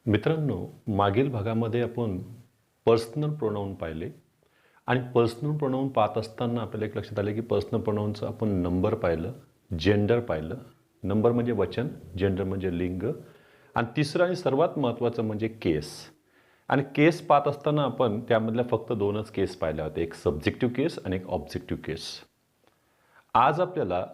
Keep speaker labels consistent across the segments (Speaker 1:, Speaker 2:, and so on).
Speaker 1: मित्रांनो, मागील भागामध्ये आपण पर्सनल प्रोनाउन पाहिले आणि पर्सनल प्रोनाउन पाहत असताना आपल्याला एक लक्षात आलं की पर्सनल प्रोनाउनचं आपण नंबर पाहिलं, जेंडर पाहिलं. नंबर म्हणजे वचन, जेंडर म्हणजे लिंग आणि तिसरं आणि सर्वात महत्त्वाचं म्हणजे केस. आणि केस पाहत असताना आपण त्यामधल्या फक्त दोनच केस पाहिल्या होत्या, एक सब्जेक्टिव्ह केस आणि एक ऑब्जेक्टिव्ह केस. आज आपल्याला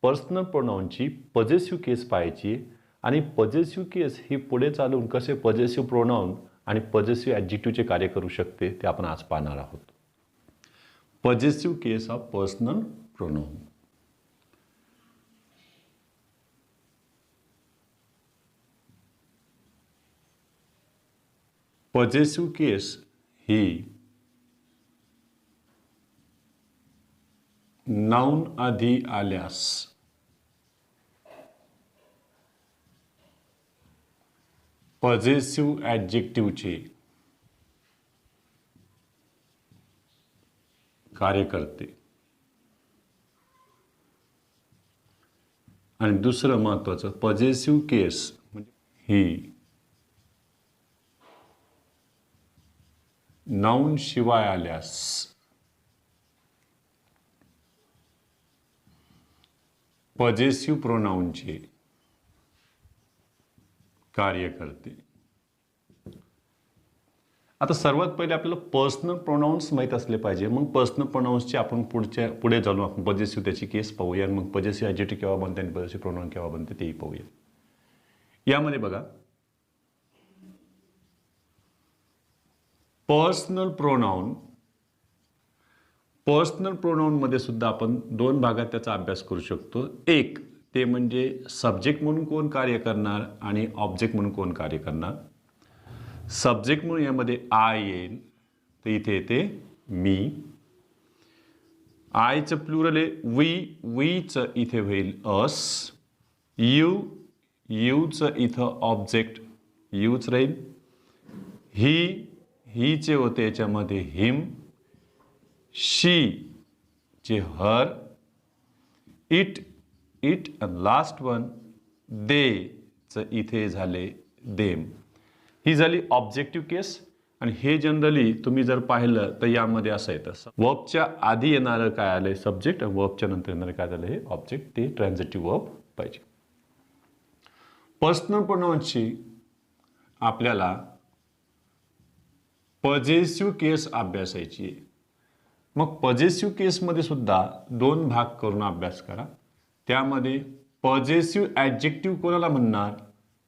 Speaker 1: पर्सनल प्रोनाउनची पॉझेसिव्ह केस पाहायची आणि पॉझेसिव्ह केस ही पुढे चालून कसे पॉझेसिव्ह प्रोनाउन आणि पॉझेसिव्ह ॲडजेक्टिव्हचे कार्य करू शकते ते आपण आज पाहणार आहोत. Possessive case of personal pronoun. Possessive case ही नाउन आधी आल्यास पॉझेसिव्ह ॲडजेक्टिव्हचे कार्य करते. आणि दुसरं महत्त्वाचं, पॉझेसिव्ह केस ही नाउन शिवाय आल्यास पॉझेसिव्ह प्रोनाउनचे कार्य करते. आता सर्वात पहिले आपल्याला पर्सनल प्रोनाउन्स माहीत असले पाहिजे. मग पर्सनल प्रोनाउन्सचे आपण पुढे जाऊन आपण पॉझेसिव्ह त्याची केस पाहूया आणि मग पॉझेसिव्ह ॲडजेक्टिव्ह केव्हा बनते आणि पॉझेसिव्ह प्रोनाउन केव्हा बनते तेही पाहूया. यामध्ये बघा, पर्सनल प्रोनाउनमध्ये सुद्धा आपण दोन भागात त्याचा अभ्यास करू शकतो. एक ते म्हणजे सब्जेक्ट म्हणून कोण कार्य करणार आणि ऑब्जेक्ट म्हणून कोण कार्य करणार. सब्जेक्ट म्हणून यामध्ये आय येईल, तर इथे येते मी. आयचं प्लुरल आहे वीचं इथे होईल अस. यूचं इथं ऑब्जेक्ट यूच राहील. हीचे होते याच्यामध्ये हिम. शी चे हर. इट आणि लास्ट वन देचं इथे झाले देम. ही झाली ऑब्जेक्टिव्ह केस. आणि हे जनरली तुम्ही जर पाहिलं तर यामध्ये असं येतं, वर्बच्या आधी येणारं काय आलंय सब्जेक्ट, वर्बच्या नंतर येणारं काय झालं हे ऑब्जेक्ट. ते ट्रान्झिटिव्ह वर्ब पाहिजे. पर्सनल प्रोनाउन्सची आपल्याला पॉझेसिव्ह केस अभ्यासायची आहे. मग पॉझेसिव्ह केसमध्ये सुद्धा दोन भाग करून अभ्यास करा. त्यामध्ये पॉझेसिव्ह ॲडजेक्टिव्ह कोणाला म्हणणार,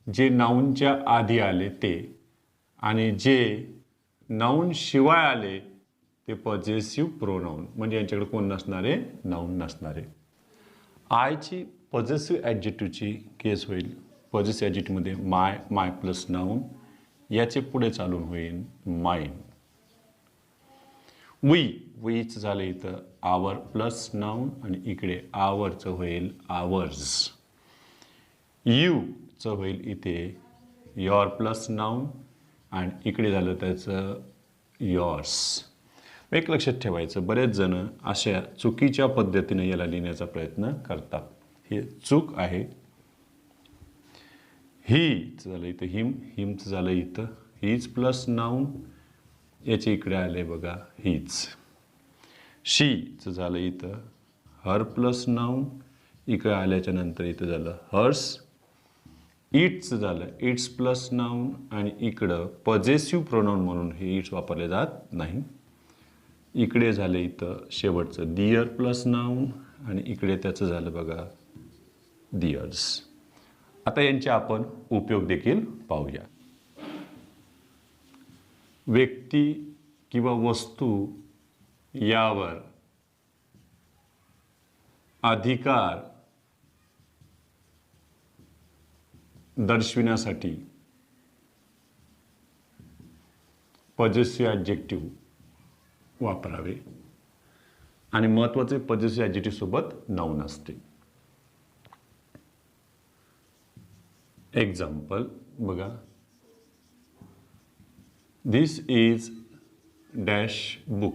Speaker 1: जे नाऊनच्या आधी आले ते, आणि जे नाऊन शिवाय आले ते पॉझेसिव्ह प्रोनाऊन, म्हणजे यांच्याकडे कोण नसणारे, नाऊन नसणारे. आयची पॉझेसिव्ह ॲडजेक्टिव्हची केस होईल. पॉझेसिव्ह ॲडजेक्टिव्हमध्ये माय प्लस नाऊन, याचे पुढे चालून होईल माइन. वीचं झालं इथं आवर प्लस नाऊन आणि इकडे आवरचं होईल आवर्स. यूचं होईल इथे योर प्लस नाऊन आणि इकडे झालं त्याचं योर्स. एक लक्षात ठेवायचं, बरेच जण अशा चुकीच्या पद्धतीने याला लिहिण्याचा प्रयत्न करतात. हे चूक आहे. हीचं झालं इथं हिमचं झालं इथं हीच प्लस नाऊन, याचे इकडे आले बघा हीच. शीचं झालं इथं हर प्लस नाऊन, इकडे आल्याच्या नंतर इथं झालं हर्स. इट्सचं झालं इट्स प्लस नाऊन आणि इकडं पॉझेसिव्ह प्रोनाऊन म्हणून हे इट्स वापरले जात नाही. इकडे झालं इथं शेवटचं दियर प्लस नाऊन आणि इकडे त्याचं झालं बघा दियर्स. आता यांचे आपण उपयोग देखील पाहूया. व्यक्ती किंवा वस्तू यावर अधिकार दर्शविण्यासाठी पॉझेसिव्ह ॲडजेक्टिव्ह वापरावे आणि महत्त्वाचे पॉझेसिव्ह ॲडजेक्टिव्ह सोबत नाऊन असते. एक्झाम्पल बघा, दिस इज डॅश बुक.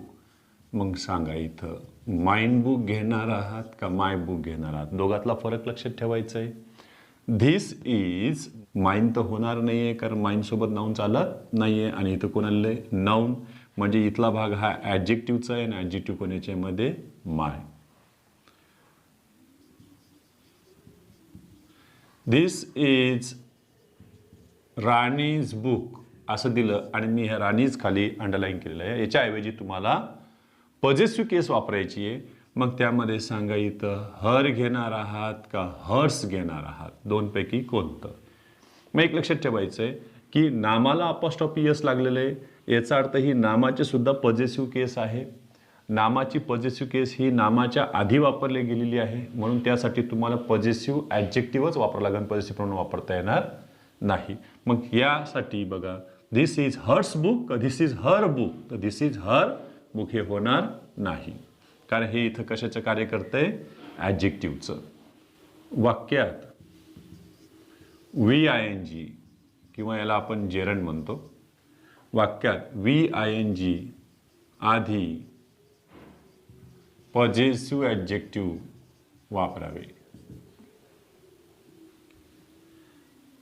Speaker 1: मग सांगा इथं माइन बुक घेणार आहात का माय बुक घेणार आहात. दोघातला फरक लक्षात ठेवायचा आहे. धिस इज माइन तर होणार नाही आहे, कारण माइनसोबत नाऊन चालत नाही आहे. आणि इथं कोण आलेलं आहे? नाऊन. म्हणजे इथला भाग हा ॲडजेक्टिव्हचा आहे आणि ॲडजेक्टिव्ह कोणाच्या मध्ये? माय. धिस इज राणीज बुक असं दिलं आणि मी ह्या राणीज खाली अंडरलाईन केलेलं आहे. याच्याऐवजी तुम्हाला पॉझिटिव्ह केस वापरायची आहे. मग त्यामध्ये सांगा इथं हर घेणार आहात का हर्स घेणार आहात, दोनपैकी कोणतं. मग एक लक्षात ठेवायचं आहे की नामाला अपॉस्ट्रॉफी एस लागलेलं आहे, याचा अर्थ ही नामाचे सुद्धा पॉझिटिव्ह केस आहे. नामाची पॉझिटिव्ह केस ही नामाच्या आधी वापरली गेलेली आहे, म्हणून त्यासाठी तुम्हाला पॉझिटिव्ह ॲडजेक्टिव्हच वापरावं लागेल, पॉझिटिव्ह प्रोनाउन वापरता येणार नाही. मग यासाठी बघा, धिस इज हर्स बुक का धिस इज हर बुक, तर धिस इज हर बुक हे होणार नाही, कारण हे इथं कशाचं कार्य करतंय? ॲडजेक्टिव्हचं. वाक्यात VING किंवा याला आपण जेरंड म्हणतो, वाक्यात VING आधी पॉझिटिव्ह ॲडजेक्टिव्ह वापरावे.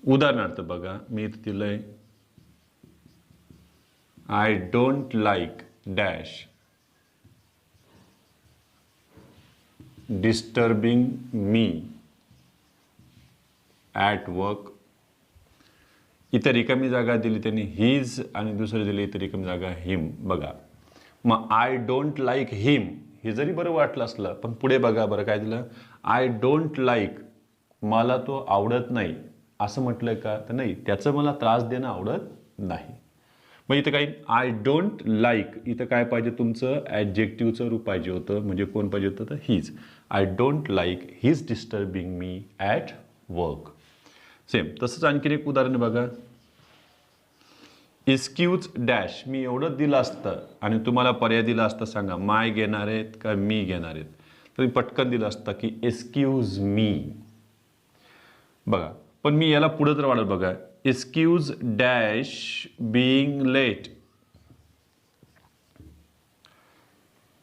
Speaker 1: उदाहरणार्थ बघा, मी इथं दिलंय I don't like dash disturbing me at work. इथं रिकामी जागा दिली त्यांनी हिज आणि दुसरी दिली इथं रिकामी जागा हिम. बघा, मग आय डोंट लाईक हिम हे जरी बरं वाटलं असलं, पण पुढे बघा बरं काय दिलं? आय डोंट लाईक, मला तो आवडत नाही असं म्हटलं का? तर नाही, त्याचं मला त्रास देणं आवडत नाही. मग इथं काही आय डोंट लाईक, इथं काय पाहिजे? तुमचं ॲडजेक्टिव्हचं रूप पाहिजे होतं. म्हणजे कोण पाहिजे होतं? तर his. I don't like his disturbing me at work. Same तसंच आणखीन एक उदाहरण बघा, एक्सक्यूज डॅश. मी एवढं दिलं असतं आणि तुम्हाला पर्याय दिला असता, सांगा माय घेणार आहेत का मी घेणार आहेत, तर मी पटकन दिलं असतं की एक्सक्यूज मी. बघा, पण मी याला पुढे तर वाढत बघा, एक्सक्यूज डॅश बीइंग लेट.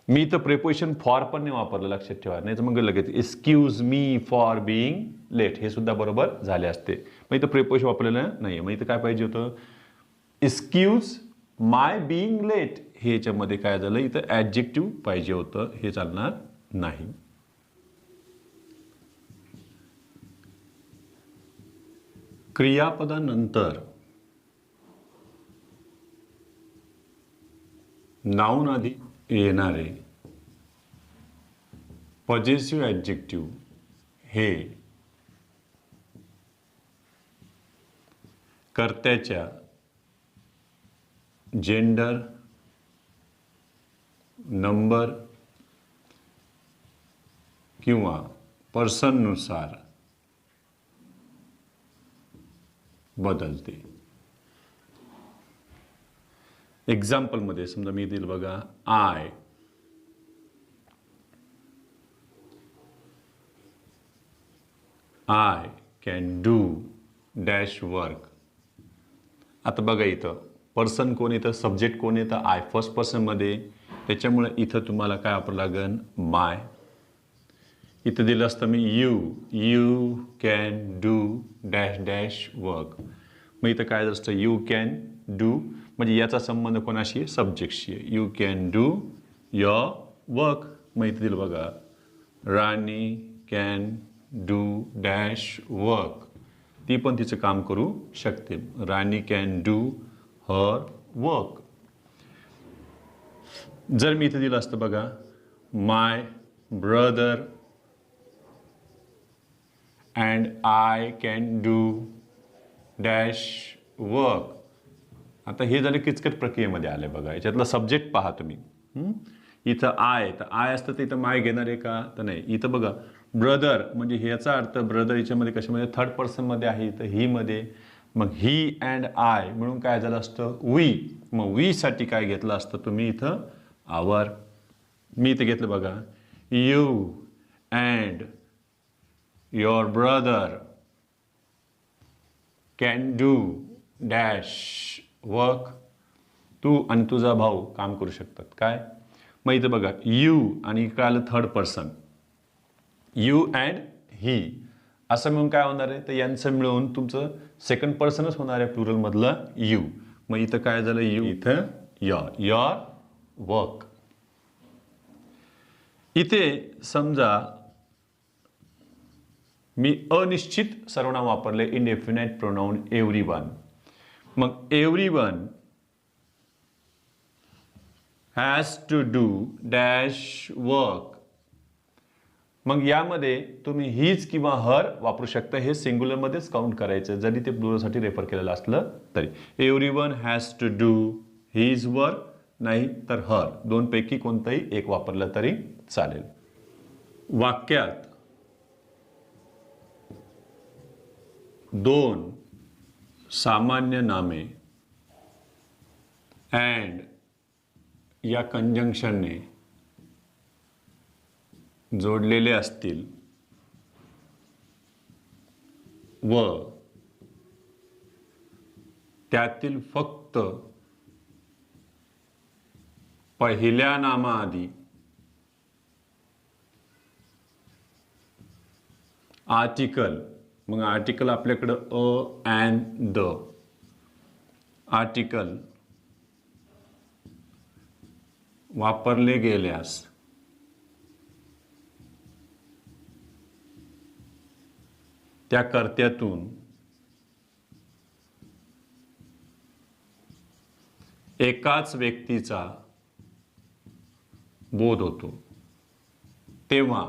Speaker 1: मी तर प्रिपोजिशन फॉर पण नाही वापरलं, लक्षात ठेवा, नाही तर मग लगेच excuse me for being late हे सुद्धा बरोबर झाले असते. मग इथं प्रिपोजिशन वापरलेलं नाही. मग इथं काय पाहिजे होतं? एक्सक्यूज माय बीइंग लेट हे याच्यामध्ये काय झालं? इथं ॲडजेक्टिव्ह पाहिजे होतं, हे चालणार नाही. क्रियापदानंतर नाऊन आधी येणारे पॉझिटिव्ह ॲडजेक्टिव्ह हे कर्त्याच्या जेंडर, नंबर किंवा पर्सननुसार बदलते. एक्झाम्पलमध्ये समजा मी दिलं बघा, I can do dash work. आता बघा इथं पर्सन कोण येतं? सब्जेक्ट कोण येतं? आय, फर्स्ट पर्सनमध्ये. त्याच्यामुळे इथं तुम्हाला काय वापरावं लागेल? माय. इथं दिलं असतं me you can do dash dash work. मग इथं काय असतं? यू कॅन डू, म्हणजे याचा संबंध कोणाशी आहे? सब्जेक्टशी आहे. You can do your work. मग इथं दिलं बघा, Rani can do dash work. ती पण तिचं काम करू शकते. Rani can do her work. जर मी इथं दिलं असतं बघा, my brother and I can do dash work. आता हे झाले किचकट प्रक्रियेमध्ये आले बघा. याच्यातला सब्जेक्ट पहा तुम्ही. इथं आय, तर आय असतं तर इथं माय घेणार आहे का? तर नाही. इथं बघा ब्रदर, म्हणजे ह्याचा अर्थ ब्रदर याच्यामध्ये कशामध्ये? थर्ड पर्सनमध्ये आहे, इथं ही मध्ये. मग ही अँड आय म्हणून काय झालं असतं? वी. मग वी साठी काय घेतलं असतं तुम्ही? इथं आवर. मी इथं घेतलं बघा, you and your brother can do dash work. तू आणि तुझा भाऊ काम करू शकतात. काय? मग इथं बघा यू आणि इकडं आलं third person, you and he. असं मिळून काय होणार आहे, तर यांचं मिळून तुमचं सेकंड पर्सनच होणार आहे प्लुरलमधलं यू. मग इथं काय झालं, यू, इथं योर वर्क. इथे समजा मी अनिश्चित सर्वनाम वापरले, इनडेफिनाइट प्रोनाउन एव्हरीवन. मग everyone has to do dash work. मग यामध्ये तुम्ही हीज किंवा हर वापरू शकता. हे सिंग्युलरमध्येच काउंट करायचं जरी ते प्लुरलसाठी रेफर केलेलं असलं तरी. Everyone has to do his work, नाही तर हर, दोनपैकी कोणतंही एक वापरलं तरी चालेल. वाक्यात दोन सामान्य नामे अँड या कंजंक्शनने जोडलेले असतील व त्यातील फक्त पहिल्या नामाआधी आर्टिकल, मग आर्टिकल आपल्याकडं अ अँड द, आर्टिकल वापरले गेल्यास त्या कर्त्यातून एकाच व्यक्तीचा बोध होतो, तेव्हा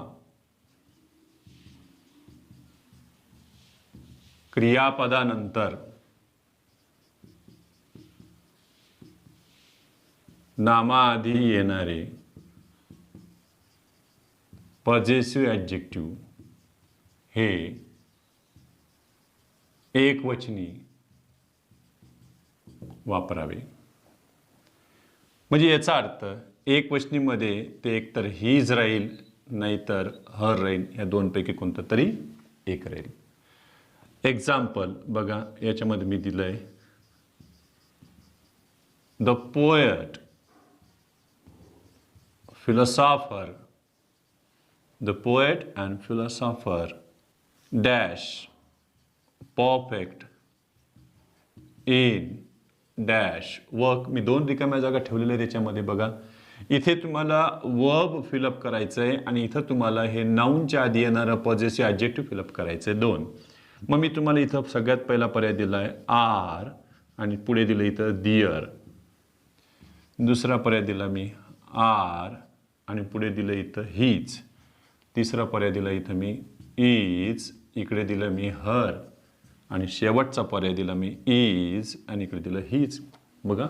Speaker 1: क्रियापदानंतर नामाआधी येणारे पॉझेसिव्ह ॲडजेक्टिव्ह हे एकवचनी वापरावे. म्हणजे याचा अर्थ एकवचनीमध्ये ते एकतर हीज राहील नाहीतर हर राहील, ह्या दोनपैकी कोणतं तरी एक राहील. एक्झाम्पल बघा, याच्यामध्ये मी दिलंय the poet, philosopher, the poet and philosopher dash perfect in dash work. मी दोन रिकाम्या जागा ठेवलेल्या त्याच्यामध्ये बघा. इथे तुम्हाला वर्ब फिलअप करायचं आहे आणि इथं तुम्हाला हे नाऊनच्या आधी येणारं पॉझेसिव्ह ॲडजेक्टिव्ह फिलअप करायचं आहे, दोन. मग मी तुम्हाला इथं सगळ्यात पहिला पर्याय दिला आहे आर आणि पुढे दिलं इथं दिअर. दुसरा पर्याय दिला मी आर आणि पुढे दिलं इथं हीज. तिसरा पर्याय दिला इथं मी इज, इकडे दिलं मी हर आणि शेवटचा पर्याय दिला मी इज आणि इकडे दिलं हीज. बघा,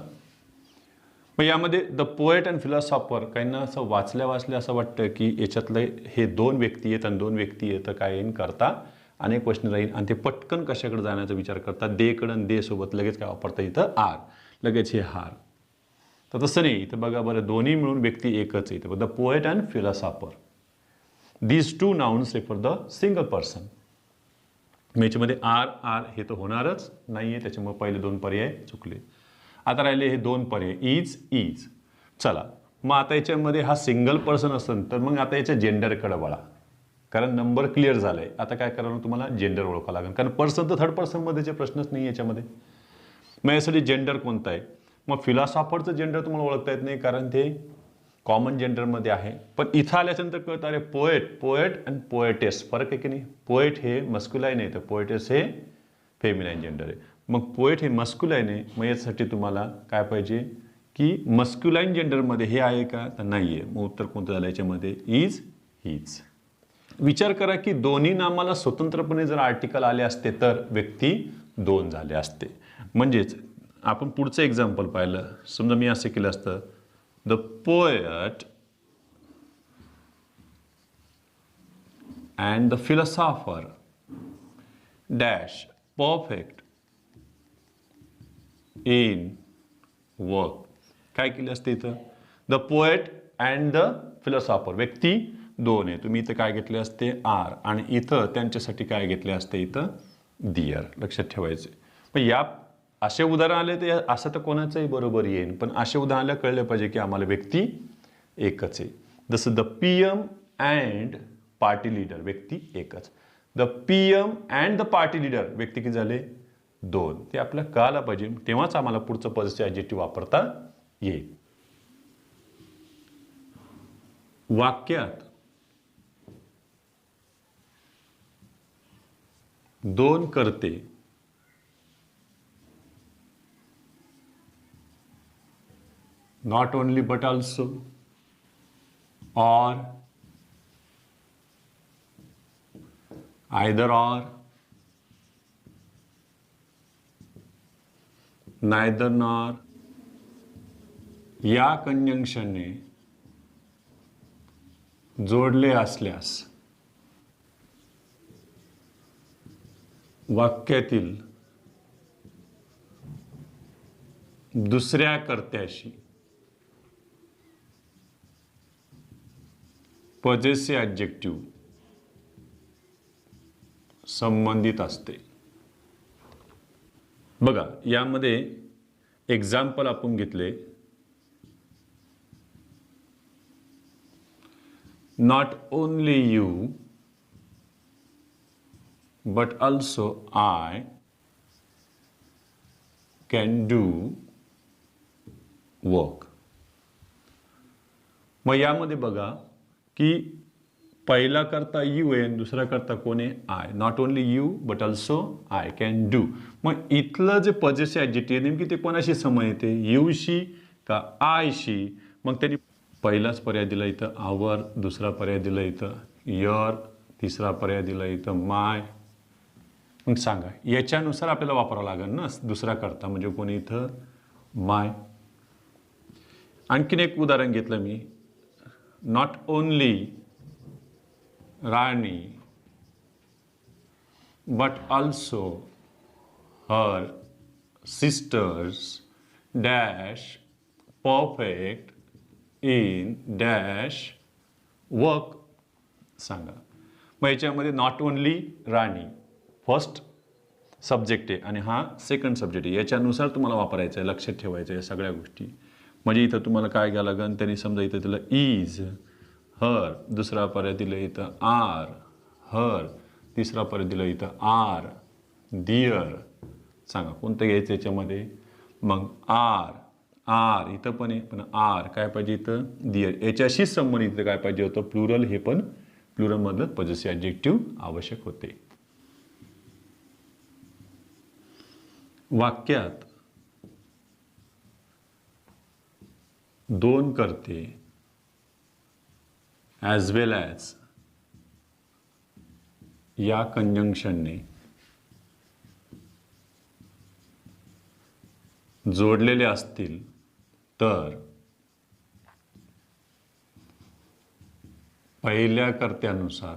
Speaker 1: मग यामध्ये द पोएट अँड फिलॉसॉफर काहींना असं वाचल्या असं वाटतं की याच्यातलं हे दोन व्यक्ती आहेत आणि दोन व्यक्ती आहेत तर काय येईन करता अनेक क्वेश्चन राहील आणि ते पटकन कशाकडे जाण्याचा विचार करतात, देकडं आणि दे सोबत लगेच काय वापरता इथं आर, लगेच हे हार. तर तसं नाही, इथं बघा बरं, दोन्ही मिळून व्यक्ती एकच आहे. इथं the poet and philosopher, these two nouns refer the single person. मग याच्यामध्ये आर आर हे तर होणारच नाही आहे, त्याच्यामुळे पहिले दोन पर्याय चुकले. आता राहिले हे दोन पर्याय इज इज. चला, मग आता याच्यामध्ये हा सिंगल पर्सन असेल तर मग आता याच्या जेंडरकडे वळा, कारण नंबर क्लिअर झाला आहे. आता काय करावं, तुम्हाला जेंडर ओळखावं लागेल, कारण पर्सन तर थर्ड पर्सनमध्येचे प्रश्नच नाही याच्यामध्ये. मग यासाठी जेंडर कोणतं आहे, मग फिलॉसॉफरचं जेंडर तुम्हाला ओळखता येत नाही कारण ते कॉमन जेंडरमध्ये आहे. पण इथं आल्याच्यानंतर कळतं अरे पोएट अँड पोएटेस फरक आहे की नाही. पोएट हे मस्क्युलाईन आहे तर पोएटेस हे फेमिनाईन जेंडर आहे. मग पोएट हे मस्क्युलाईन आहे, मग यासाठी तुम्हाला काय पाहिजे की मस्क्युलाईन जेंडरमध्ये हे आहे का, तर नाही आहे. मग उत्तर कोणतं झालं याच्यामध्ये, इज हीज. विचार करा की दोन्ही नामाला स्वतंत्रपणे जर आर्टिकल आले असते तर व्यक्ती दोन झाले असते. म्हणजेच आपण पुढचं एक्झाम्पल पाहिलं, समजा मी असं केलं असतं the poet and the philosopher dash perfect in work. काय केलं असतं इथं, the poet and the philosopher व्यक्ती दोन आहे, तुम्ही इथं काय घेतले असते आर आणि इथं त्यांच्यासाठी काय घेतले असते इथं दिअर. लक्षात ठेवायचे. पण या असे उदाहरण आले तर असं तर कोणाचंही बरोबर येईल, पण असे उदाहरणाला कळलं पाहिजे की आम्हाला व्यक्ती एकच आहे. जसं the PM and party leader व्यक्ती एकच. The PM and the party leader व्यक्ती किती झाले 2. ते आपल्याला कळायला पाहिजे, तेव्हाच आम्हाला पुढचं पॉझिटिव्ह ॲडजेक्टिव्ह वापरता येईल. वाक्यात 2 कर्ते not only but also, or, either or, neither nor या कंजंक्शनने जोडले असल्यास वाक्यातील दुसऱ्या कर्त्याशी पॉझेसिव्ह ॲडजेक्टिव्ह संबंधित असते. बघा, यामध्ये एक्झाम्पल आपण घेतले. Not only you but also I can do work. मग यामध्ये बघा की पहिला करता यू आहे आणि दुसरा करता कोण आहे I. Not only you but also I can do. मग इथलं जे पॉझेसिव्ह ॲडजेक्टिव्ह नेमकी ते कोणाशी संबंधित आहे, यूशी का आयशी. मग त्यांनी पहिलाच पर्याय दिला इथं आवर, दुसरा पर्याय दिला इथं युअर, तिसरा पर्याय दिला इथं माय. मग सांगा याच्यानुसार आपल्याला वापरावं लागेल ना दुसरा करता, म्हणजे कोणी इथं माय. आणखीन एक उदाहरण घेतलं मी. Not only Rani but also her sisters dash perfect in dash work. सांगा. मग याच्यामध्ये not only Rani first subject आहे आणि हा सेकंड सब्जेक्ट आहे. याच्यानुसार तुम्हाला वापरायचं आहे, लक्षात ठेवायचं आहे या सगळ्या गोष्टी. म्हणजे इथं तुम्हाला काय घ्यावं लागेल, त्यांनी समजा इथं दिलं इज, हर, दुसरा पर्याय दिलं इथं आर, हर, तिसरा पर्याय दिला इथं आर, दियर. सांगा कोणतं घ्यायचं याच्यामध्ये. मग आर, आर इथं पण आहे, पण आर काय पाहिजे इथं दियर. याच्याशी संबंधित काय पाहिजे होतं प्लुरल. हे पण प्लुरलमधलं पॉझेसिव्ह ॲडजेक्टिव्ह आवश्यक होते. वाक्यात 2 कर्ते ॲज वेल ॲज या कंजंक्शनने जोडलेले असतील तर पहिल्या कर्त्यानुसार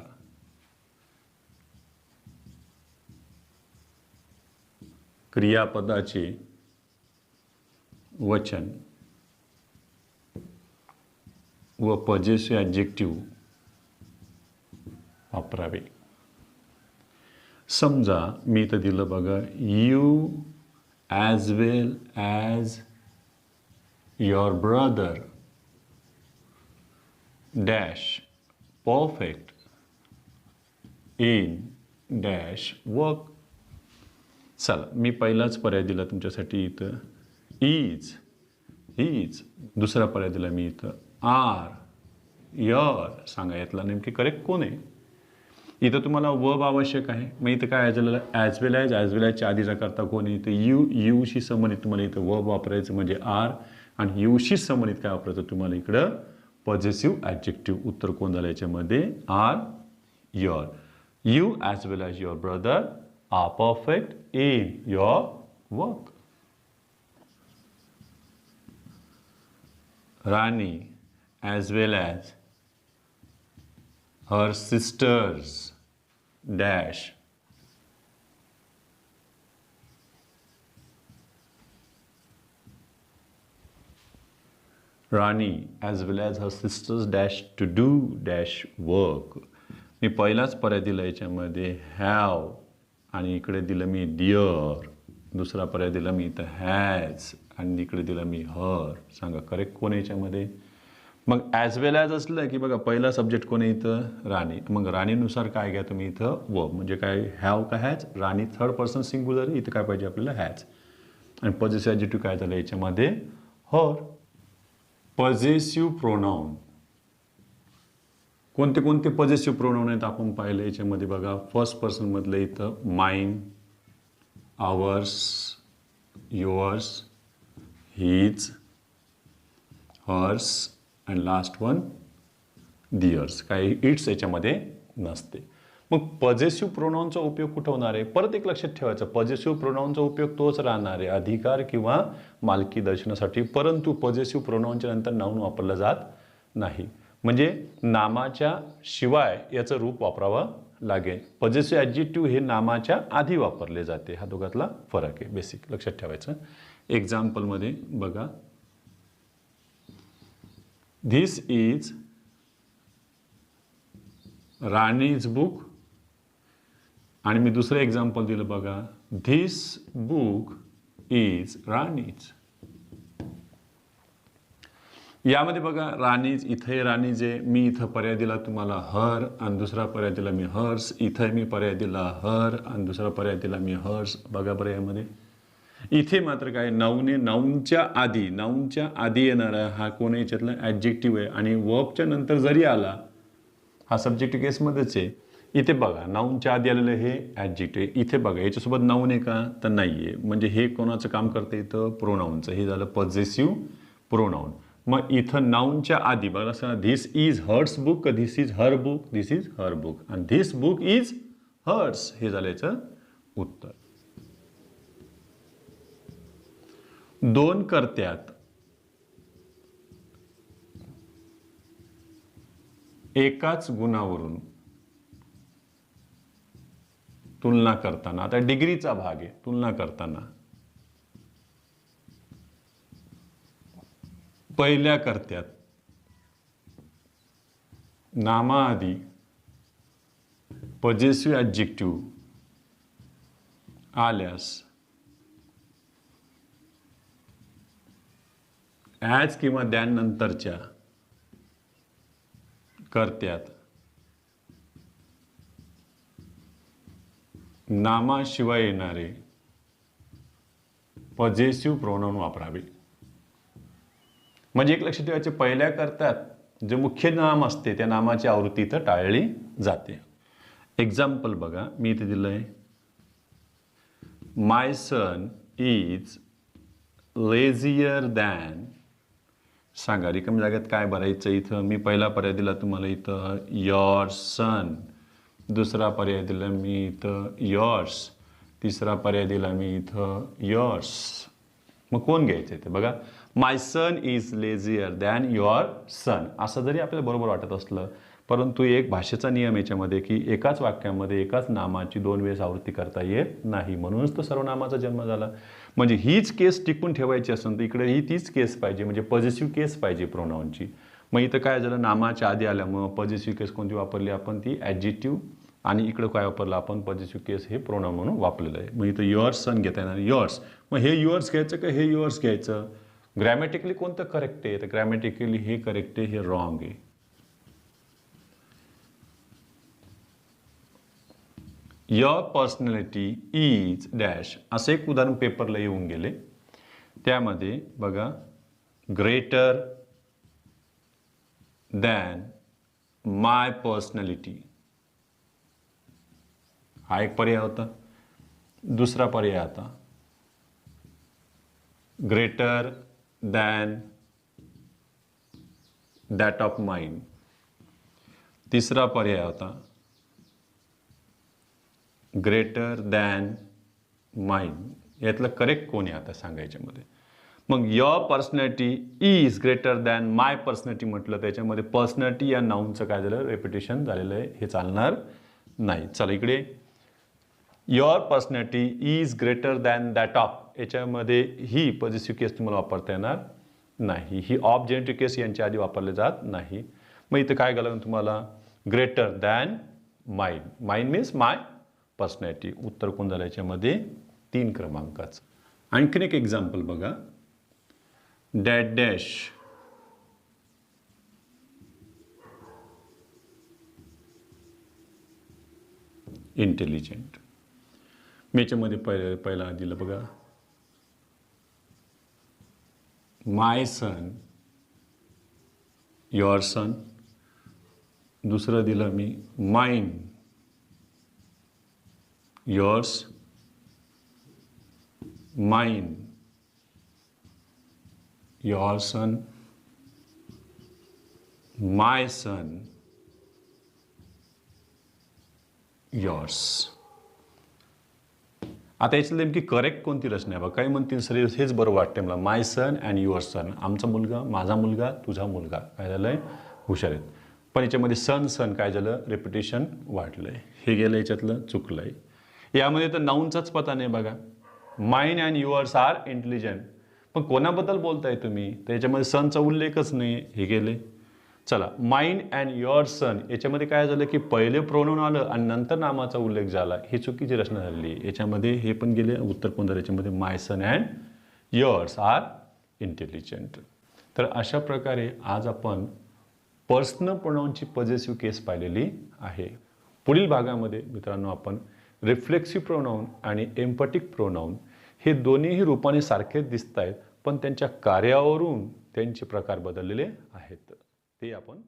Speaker 1: क्रियापदाचे वचन व पॉझेसिव्ह ॲडजेक्टिव्ह वापरावे. समजा मी इथं दिलं बघा you as well as your brother dash perfect in dash work. चला मी पहिलाच पर्याय दिला तुमच्यासाठी इथं इज, हीज. दुसरा पर्याय दिला मी इथं आर, युअर. सांगा यातला नेमकी करेक्ट कोण आहे. इथं तुम्हाला वर्ब आवश्यक आहे. मग इथं काय झालेलं ॲज वेल ॲजच्या आधीचा करता कोण आहे इथं यूशी संबंधित तुम्हाला इथं वर्ब वापरायचं म्हणजे आर, आणि यूशी संबंधित काय वापरायचं तुम्हाला इकडं पॉझेसिव्ह ॲडजेक्टिव्ह. उत्तर कोण झालं याच्यामध्ये are, your. You as well as your brother are perfect in your work. Rani as well as her sisters dash Rani as well as her sisters dash to do dash work. मी पहिलाच पर्याय दिला याच्यामध्ये have आणि इकडे दिलं मी dear. दुसरा पर्याय दिला मी इथं हॅज आणि इकडे दिला मी हर. सांगा करेक्ट कोण याच्यामध्ये. मग ॲज वेल ॲज असलं की बघा पहिला सब्जेक्ट कोण आहे इथं राणी, मग राणीनुसार काय घ्या तुम्ही इथं व म्हणजे काय हॅव का has, Rani third person singular, इथं काय पाहिजे आपल्याला हॅज. आणि पॉझिटिव्ह ॲडजेक्टिव्ह काय झालं याच्यामध्ये हर. पॉझिटिव्ह प्रोनाऊन कोणते कोणते पॉझिटिव्ह प्रोनाऊन आहेत आपण पाहिलं याच्यामध्ये बघा. फर्स्ट पर्सन मधलं इथं mine, ours, yours, his, hers and last one theirs. काही इट्स याच्यामध्ये नसते. मग पॉझिटिव्ह प्रोनाऊनचा उपयोग कुठं होणार आहे, परत एक लक्षात ठेवायचं, पॉझिटिव्ह प्रोनाऊनचा उपयोग तोच राहणार आहे अधिकार किंवा मालकी दर्शनासाठी, परंतु पॉझिटिव्ह प्रोनाऊनच्या नंतर नाऊन वापरलं जात नाही. म्हणजे नामाच्या शिवाय याचं रूप वापरावं लागेल. पॉझिटिव्ह ॲडजेक्टिव्ह हे नामाच्या आधी वापरले जाते. हा दोघातला फरक आहे बेसिक लक्षात ठेवायचं. एक्झाम्पलमध्ये बघा, धिस इज राणीज बुक. आणि मी दुसरं एक्झाम्पल दिलं बघा, धिस बुक इज राणीज. यामध्ये बघा राणीज, इथे राणीज आहे, मी इथं पर्याय दिला तुम्हाला हर आणि दुसरा पर्याय दिला मी हर्स. इथं मी पर्याय दिला हर आणि दुसरा पर्याय दिला मी हर्स. बघा पर्यायामध्ये इथे मात्र काय नाऊने नाऊनच्या आधी येणारा हा कोण याच्यातला ॲडजेक्टिव्ह आहे आणि वर्बच्या नंतर जरी आला हा सब्जेक्टिव्ह केसमध्येच आहे. इथे बघा नाऊनच्या आधी आलेलं हे ॲडजेक्टिव्ह आहे. इथे बघा याच्यासोबत नाऊन आहे का, तर नाही आहे. म्हणजे हे कोणाचं काम करतं इथं, प्रोनाऊनचं. हे झालं पॉझिटिव्ह प्रोनाऊन. मग इथं नाऊनच्या आधी बघा असं, this is hers book, this is her book, this is her book आणि धिस बुक इज हर्स. हे झालं याचं उत्तर. दोन कर्त्यात एकाच गुणावरून तुलना करताना, आता डिग्रीचा भाग आहे, तुलना करताना पहिल्या कर्त्यात नामाआधी पॉझिटिव्ह ॲडजेक्टिव्ह आल्यास ॲज किंवा दॅन नंतरच्या कर्त्यात नामाशिवाय येणारे पॉझिटिव्ह प्रोनाऊन वापरावे. म्हणजे एक लक्षात ठेवायचे, पहिल्या कर्त्यात जे मुख्य नाम असते त्या नामाची आवृत्ती इथं टाळली जाते. एक्झाम्पल बघा, मी इथे दिलंय, माय सन इज लेझियर दॅन. सांगा रिकाम्या जागेत काय भरायचं इथं. मी पहिला पर्याय दिला तुम्हाला इथं युअर सन, दुसरा पर्याय दिला मी इथं युअर्स, तिसरा पर्याय दिला मी इथं युअर्स. मग कोण घ्यायचं ते बघा, my son is lazier than your son. असं जरी आपल्याला बरोबर वाटत असलं, परंतु एक भाषेचा नियम याच्यामध्ये की एकाच वाक्यामध्ये एकाच नामाची दोन वेळेस आवृत्ती करता येत नाही. म्हणूनच तो सर्वनामाचा जन्म झाला. म्हणजे हीच केस टिकून ठेवायची असेल तर इकडे ही तीच केस पाहिजे, म्हणजे पॉझिटिव्ह केस पाहिजे प्रोनाऊनची. मग इथं काय झालं, नामाच्या आधी आल्यामुळं पॉझिटिव्ह केस कोणती वापरली आपण, ती ॲडजेक्टिव्ह. आणि इकडं काय वापरलं आपण, पॉझिटिव्ह केस हे प्रोनाऊन म्हणून वापरलेलं आहे. मग इथं युअर्स सन घेता येणार, युअर्स. मग हे युअर्स घ्यायचं का हे युअर्स घ्यायचं, ग्रॅमॅटिकली कोणतं करेक्ट आहे, तर ग्रॅमॅटिकली हे करेक्ट आहे, हे रॉंग आहे. युअर पर्सनॅलिटी इज डॅश असं एक उदाहरण पेपरला येऊन गेले. त्यामध्ये बघा, ग्रेटर दॅन माय पर्सनॅलिटी हा एक पर्याय होता. दुसरा पर्याय आता greater than that of mind. तिसरा पर्याय होता ग्रेटर दॅन माइंड. यातलं करेक्ट कोण आहे आता सांगायच्यामध्ये. मग your personality is greater than my personality म्हटलं, त्याच्यामध्ये पर्सनॅलिटी या नाऊनचं काय झालं, रेपिटेशन झालेलं आहे, हे चालणार नाही. चला इकडे, your personality is greater than that of, याच्यामध्ये ही पॉझिटिव्ह केस तुम्हाला वापरता येणार नाही. ही ऑब्जेक्टिव्ह केस यांच्या आधी वापरले जात नाही. मग इथं काय घालावं तुम्हाला, greater than mine. Mine means my personality. उत्तर कोण झालं याच्यामध्ये, 3 क्रमांकाचं. आणखीन एक एक्झाम्पल बघा, डॅट डॅश इंटेलिजंट. मी याच्यामध्ये पहिला दिलं बघा, माय सन, युअर सन. दुसरं दिलं मी mine, yours, mine, your son, my son, yours. आता याच्यात नेमकी करेक्ट कोणती रचना आहे बघा. काही म्हणतील सर हेच बरं वाटते मला, माय सन अँड युअर सन, आमचा मुलगा, माझा मुलगा, तुझा मुलगा. काय झालंय, हुशार आहेत. पण याच्यामध्ये सन काय झालं, रेपिटेशन वाढलंय. हे गेलं याच्यातलं, चुकलंय. यामध्ये तर नाऊनचाच पता नाही बघा. Mine and yours are intelligent, पण कोणाबद्दल बोलताय तुम्ही, तर याच्यामध्ये सनचा उल्लेखच नाही. हे गेले. चला, माइन अँड युअर सन, याच्यामध्ये काय झालं की पहिले प्रोनाउन आलं आणि नंतर नामाचा उल्लेख झाला. ही चुकीची रचना झाली. याच्यामध्ये हे पण गेले. उत्तर कोण झालं याच्यामध्ये, my son and yours are intelligent. तर अशा प्रकारे आज आपण पर्सनल प्रोनाउनची पॉझेसिव्ह केस पाहिलेली आहे. पुढील भागामध्ये मित्रांनो आपण रिफ्लेक्सिव्ह प्रोनाउन आणि एम्पॅथिक प्रोनाउन हे दोन्हीही रूपाने सारखेच दिसत आहेत, पण त्यांच्या कार्यावरून त्यांचे प्रकार बदललेले आहेत. ते आपण